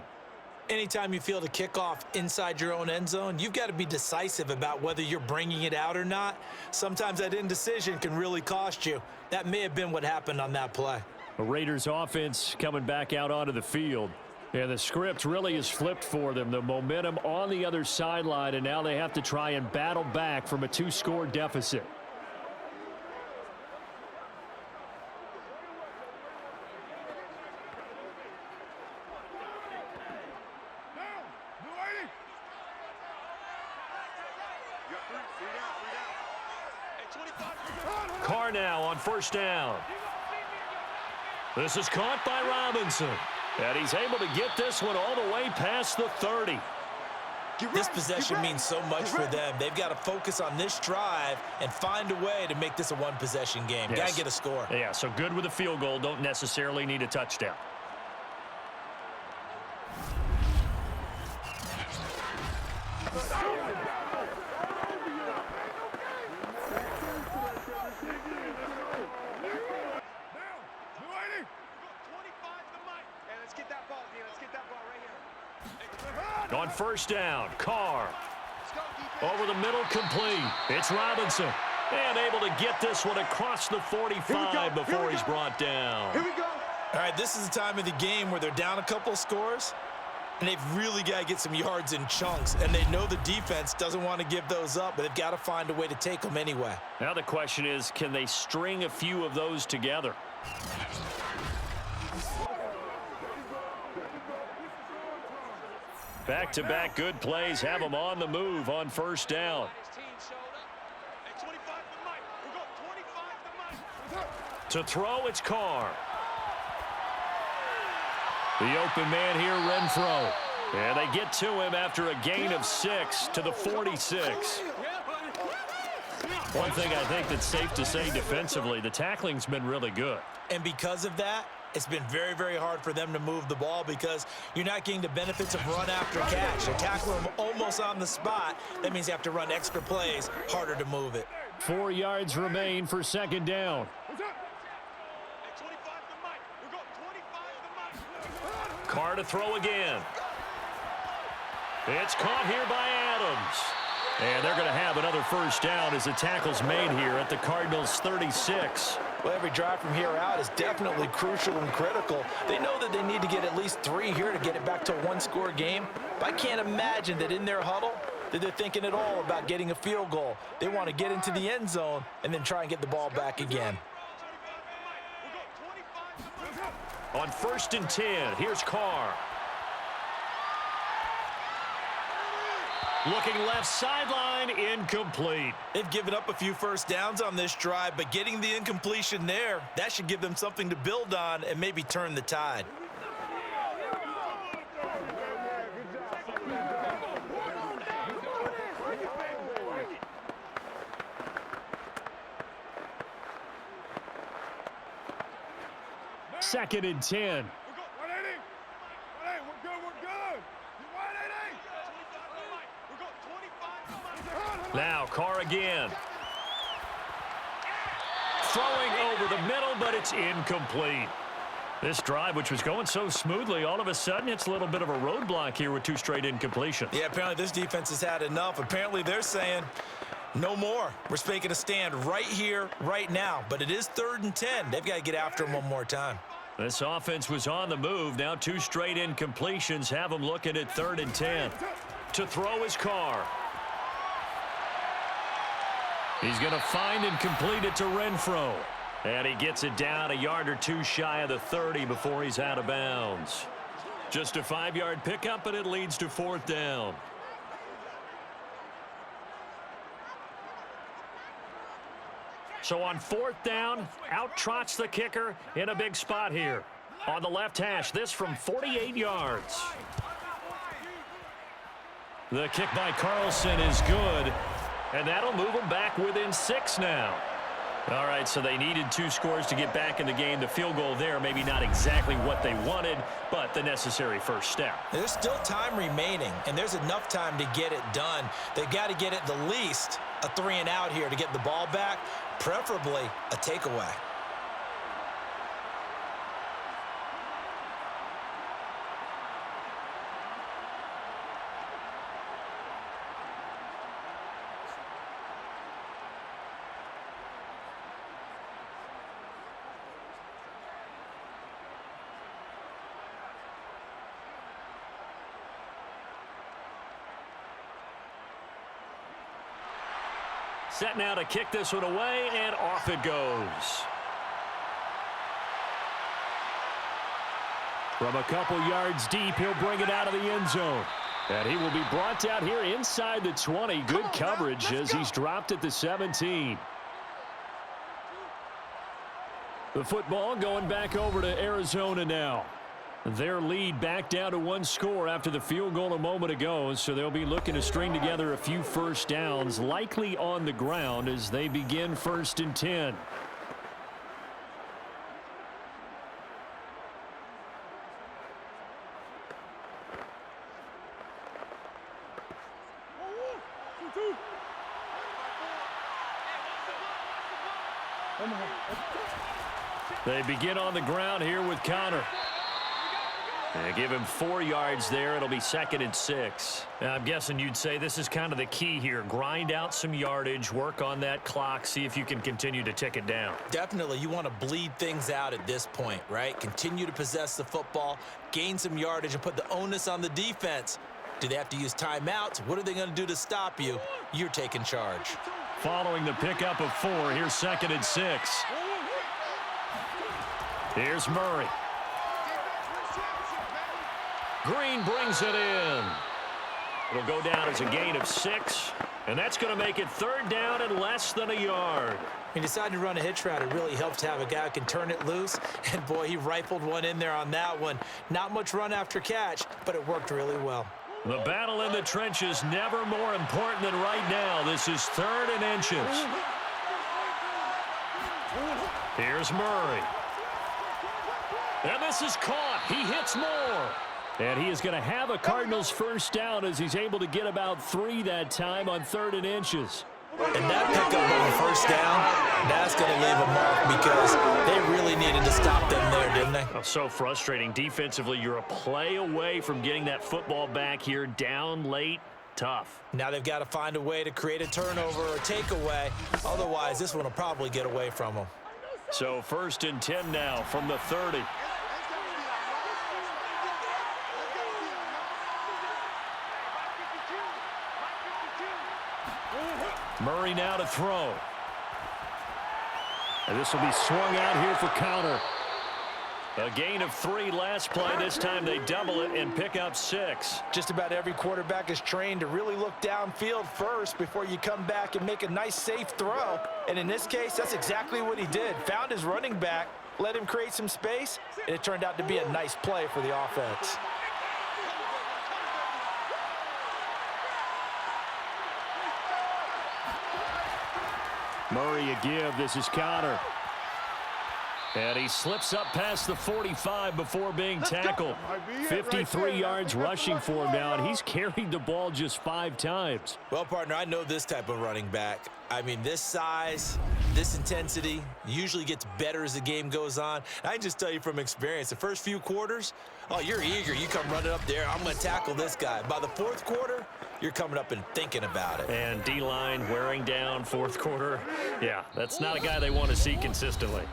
Anytime you field a kickoff inside your own end zone, you've got to be decisive about whether you're bringing it out or not. Sometimes that indecision can really cost you. That may have been what happened on that play. The Raiders offense coming back out onto the field. And the script really is flipped for them. The momentum on the other sideline, and now they have to try and battle back from a 2-score deficit. Carr now on first down. This is caught by Robinson. And he's able to get this one all the way past the 30. This possession means so much for them. They've got to focus on this drive and find a way to make this a one-possession game. Yes. Got to get a score. Yeah, so good with a field goal. Don't necessarily need a touchdown. On first down, Carr. Over the middle, complete. It's Robinson. And able to get this one across the 45 before he's brought down. Here we go. All right, this is the time of the game where they're down a couple of scores, and they've really got to get some yards in chunks, and they know the defense doesn't want to give those up, but they've got to find a way to take them anyway. Now the question is, can they string a few of those together? Back-to-back good plays have them on the move on first down. To throw, it's Carr. The open man here, Renfro. And they get to him after a gain of 6 to the 46. One thing I think that's safe to say defensively, the tackling's been really good. And because of that, it's been very, very hard for them to move the ball because you're not getting the benefits of run after catch. They tackle them almost on the spot. That means you have to run extra plays, harder to move it. 4 yards remain for second down. Carr to throw again. It's caught here by Adams. And they're going to have another first down as the tackle's made here at the Cardinals' 36. Well, every drive from here out is definitely crucial and critical. They know that they need to get at least 3 here to get it back to a one-score game. But I can't imagine that in their huddle that they're thinking at all about getting a field goal. They want to get into the end zone and then try and get the ball back again. On 1st and 10, here's Carr. Looking left sideline, incomplete. They've given up a few first downs on this drive, but getting the incompletion there, that should give them something to build on and maybe turn the tide. Second and 10. Now Carr again. Throwing over the middle, but it's incomplete. This drive, which was going so smoothly, all of a sudden it's a little bit of a roadblock here with 2 straight incompletions. Yeah, apparently this defense has had enough. Apparently they're saying, no more. We're making a stand right here, right now. But it is 3rd and 10. They've got to get after him one more time. This offense was on the move. Now 2 straight incompletions have them looking at 3rd and 10. To throw is Carr. He's going to find and complete it to Renfro. And he gets it down a yard or 2 shy of the 30 before he's out of bounds. Just a 5-yard pickup, but it leads to 4th down. So on 4th down, out trots the kicker in a big spot here. On the left hash, this from 48 yards. The kick by Carlson is good. And that'll move them back within 6 now. All right, so they needed 2 scores to get back in the game. The field goal there, maybe not exactly what they wanted, but the necessary first step. There's still time remaining, and there's enough time to get it done. They've got to get at the least a 3-and-out here to get the ball back, preferably a takeaway. Set now to kick this one away, and off it goes. From a couple yards deep, he'll bring it out of the end zone. And he will be brought down here inside the 20. Good coverage as he's dropped at the 17. The football going back over to Arizona now. Their lead back down to one score after the field goal a moment ago, so they'll be looking to string together a few first downs, likely on the ground as they begin 1st and 10. They begin on the ground here with Connor. They give him 4 yards there. It'll be 2nd and 6. Now, I'm guessing you'd say this is kind of the key here. Grind out some yardage, work on that clock, see if you can continue to tick it down. Definitely, you want to bleed things out at this point, right? Continue to possess the football, gain some yardage, and put the onus on the defense. Do they have to use timeouts? What are they going to do to stop you? You're taking charge. Following the pickup of 4, here's 2nd and 6. Here's Murray. Green brings it in. It'll go down as a gain of 6, and that's going to make it 3rd down and less than a yard. He decided to run a hitch route. It really helps to have a guy who can turn it loose, and boy, he rifled one in there on that one. Not much run after catch, but it worked really well. The battle in the trenches never more important than right now. This is 3rd and inches. Here's Murray. And this is caught. He hits more. And he is going to have a Cardinals first down as he's able to get about 3 that time on 3rd and inches. And that pickup on the first down, that's going to leave a mark because they really needed to stop them there, didn't they? Oh, so frustrating. Defensively, you're a play away from getting that football back here. Down late, tough. Now they've got to find a way to create a turnover or takeaway. Otherwise, this one will probably get away from them. So 1st and 10 now from the 30. Murray now to throw. And this will be swung out here for Connor. A gain of 3 last play. This time they double it and pick up 6. Just about every quarterback is trained to really look downfield first before you come back and make a nice, safe throw. And in this case, that's exactly what he did. Found his running back, let him create some space, and it turned out to be a nice play for the offense. Murray a give. This is Connor. And he slips up past the 45 before being tackled. 53 yards rushing for him now, and he's carried the ball just 5 times. Well, partner, I know this type of running back. I mean, this size, this intensity usually gets better as the game goes on. I can just tell you from experience, the first few quarters, oh, you're eager. You come running up there, I'm going to tackle this guy. By the 4th quarter, you're coming up and thinking about it. And D-line wearing down 4th quarter. Yeah, that's not a guy they want to see consistently.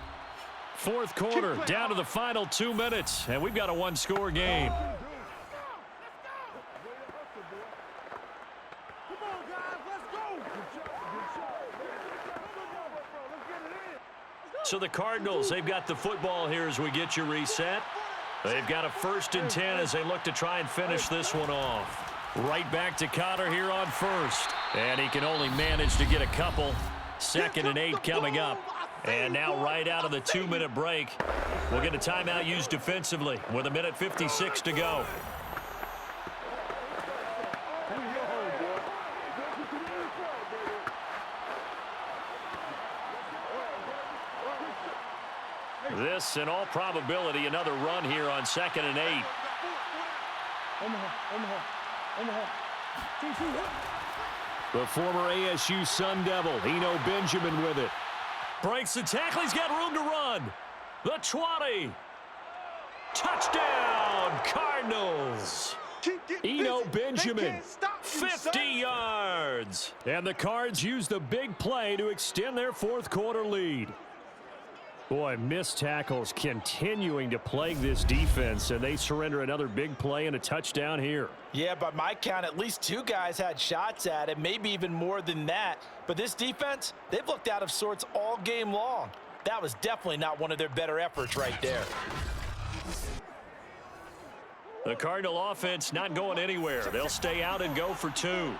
4th quarter, down to the final 2 minutes, and we've got a 1-score game. So the Cardinals, they've got the football here as we get you reset. They've got a 1st and 10 as they look to try and finish this one off. Right back to Connor here on 1st. And he can only manage to get a couple. 2nd and 8 coming up. And now right out of the 2-minute break, we'll get a timeout used defensively with 1:56 to go. This, in all probability, another run here on 2nd and 8. The former ASU Sun Devil, Eno Benjamin with it. Breaks the tackle. He's got room to run. The 20. Touchdown, Cardinals. Eno Benjamin, 50 yards. And the Cards use the big play to extend their 4th quarter lead. Boy, missed tackles continuing to plague this defense, and they surrender another big play and a touchdown here. Yeah, by my count, at least 2 guys had shots at it, maybe even more than that. But this defense, they've looked out of sorts all game long. That was definitely not one of their better efforts right there. The Cardinal offense not going anywhere. They'll stay out and go for 2.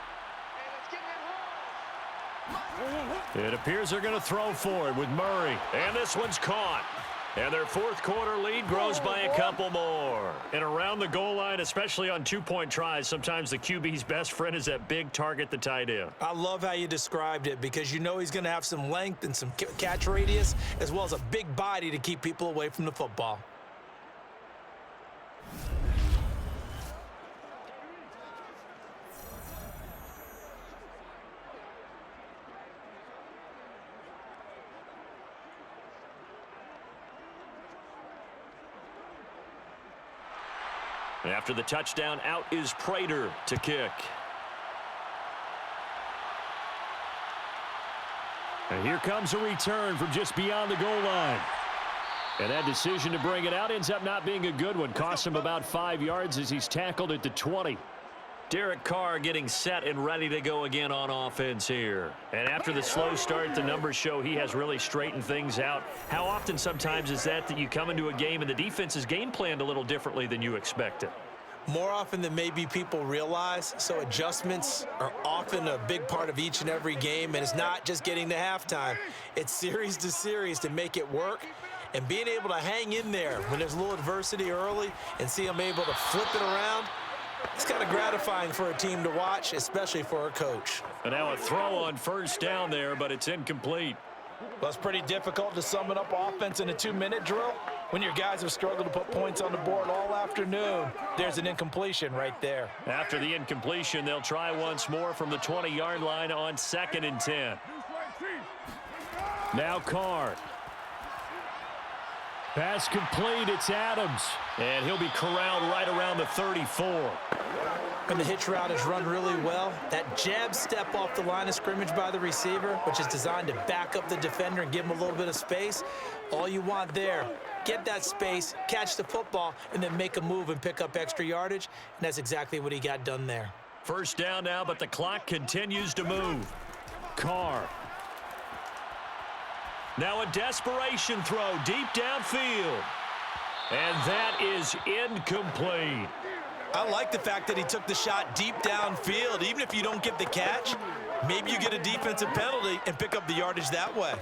It appears they're going to throw for it with Murray. And this one's caught. And their fourth quarter lead grows by a couple more. And around the goal line, especially on 2-point tries, sometimes the QB's best friend is that big target, the tight end. I love how you described it because you know he's going to have some length and some catch radius as well as a big body to keep people away from the football. After the touchdown, out is Prater to kick. And here comes a return from just beyond the goal line. And that decision to bring it out ends up not being a good one. Costs him about 5 yards as he's tackled at the 20. Derek Carr getting set and ready to go again on offense here. And after the slow start, the numbers show he has really straightened things out. How often sometimes is that you come into a game and the defense is game planned a little differently than you expected? More often than maybe people realize, so adjustments are often a big part of each and every game, and it's not just getting to halftime. It's series to series to make it work, and being able to hang in there when there's a little adversity early and see them able to flip it around, it's kind of gratifying for a team to watch, especially for a coach. And now a throw on first down there, but it's incomplete. Well, it's pretty difficult to sum it up offense in a 2-minute drill when your guys have struggled to put points on the board all afternoon. There's an incompletion right there. After the incompletion, they'll try once more from the 20-yard line on 2nd and 10. Now Carr. Pass complete, it's Adams. And he'll be corralled right around the 34. And the hitch route is run really well. That jab step off the line of scrimmage by the receiver, which is designed to back up the defender and give him a little bit of space. All you want there, get that space, catch the football, and then make a move and pick up extra yardage. And that's exactly what he got done there. First down now, but the clock continues to move. Carr. Now a desperation throw deep downfield. And that is incomplete. I like the fact that he took the shot deep downfield. Even if you don't get the catch, maybe you get a defensive penalty and pick up the yardage that way.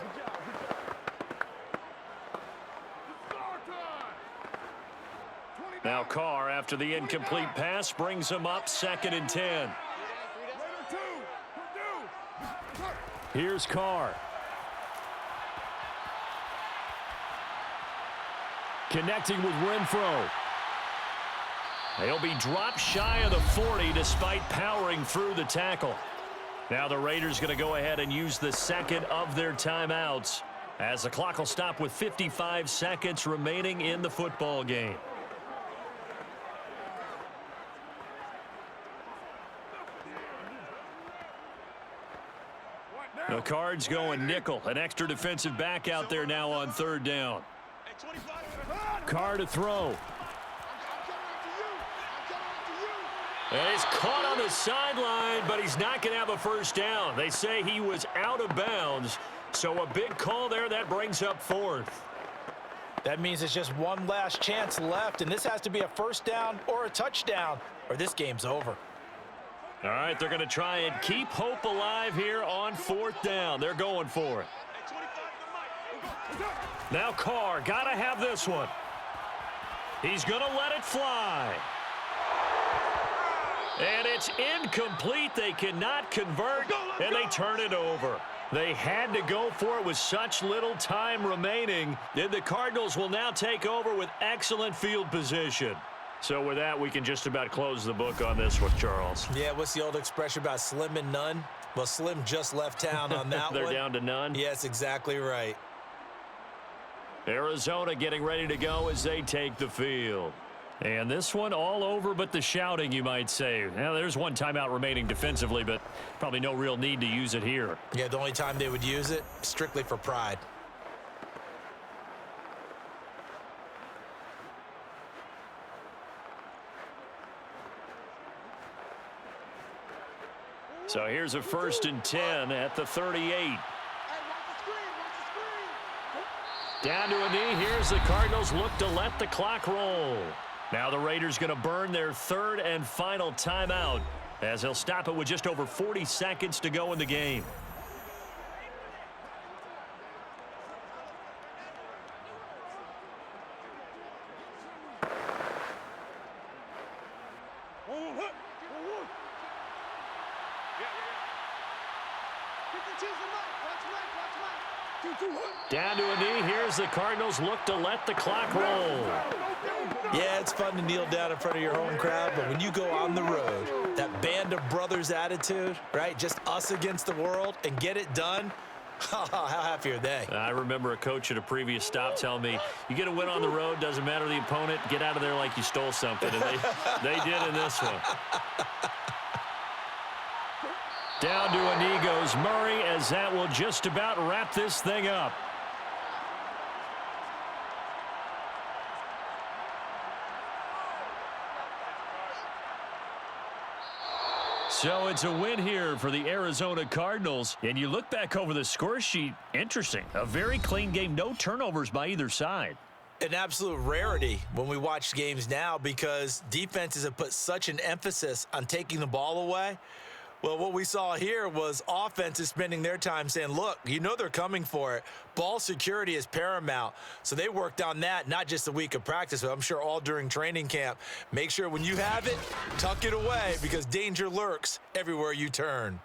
Now Carr, after the incomplete pass, brings him up 2nd and 10. Here's Carr. Connecting with Renfro. He'll be dropped shy of the 40 despite powering through the tackle. Now the Raiders going to go ahead and use the second of their timeouts as the clock will stop with 55 seconds remaining in the football game. The Cards going nickel. An extra defensive back out there now on 3rd down. Carr to throw. And he's caught on the sideline, but he's not going to have a first down. They say he was out of bounds, so a big call there. That brings up 4th. That means it's just one last chance left, and this has to be a first down or a touchdown, or this game's over. All right, they're going to try and keep hope alive here on 4th down. They're going for it. Now Carr, got to have this one. He's going to let it fly. And it's incomplete. They cannot convert, and they turn it over. They had to go for it with such little time remaining. And the Cardinals will now take over with excellent field position. So with that, we can just about close the book on this one, Charles. Yeah, what's the old expression about slim and none? Well, Slim just left town on that They're one. down to none? Yes, exactly right. Arizona getting ready to go as they take the field. And this one all over but the shouting, you might say. Now, there's one timeout remaining defensively, but probably no real need to use it here. Yeah, the only time they would use it, strictly for pride. So here's a 1st and 10 at the 38. Down to a knee. Here's the Cardinals look to let the clock roll. Now the Raiders going to burn their 3rd and final timeout as they'll stop it with just over 40 seconds to go in the game. Down to a knee. Here's the Cardinals look to let the clock roll. Yeah, it's fun to kneel down in front of your home crowd, but when you go on the road, that band of brothers attitude, right? Just us against the world and get it done. How happy are they? I remember a coach at a previous stop telling me, you get a win on the road, doesn't matter the opponent, get out of there like you stole something. And they did in this one. Down to a knee goes Murray, as that will just about wrap this thing up. So it's a win here for the Arizona Cardinals. And you look back over the score sheet, interesting. A very clean game, no turnovers by either side. An absolute rarity when we watch games now because defenses have put such an emphasis on taking the ball away. Well, what we saw here was offenses spending their time saying, look, you know they're coming for it. Ball security is paramount. So they worked on that, not just a week of practice, but I'm sure all during training camp. Make sure when you have it, tuck it away because danger lurks everywhere you turn.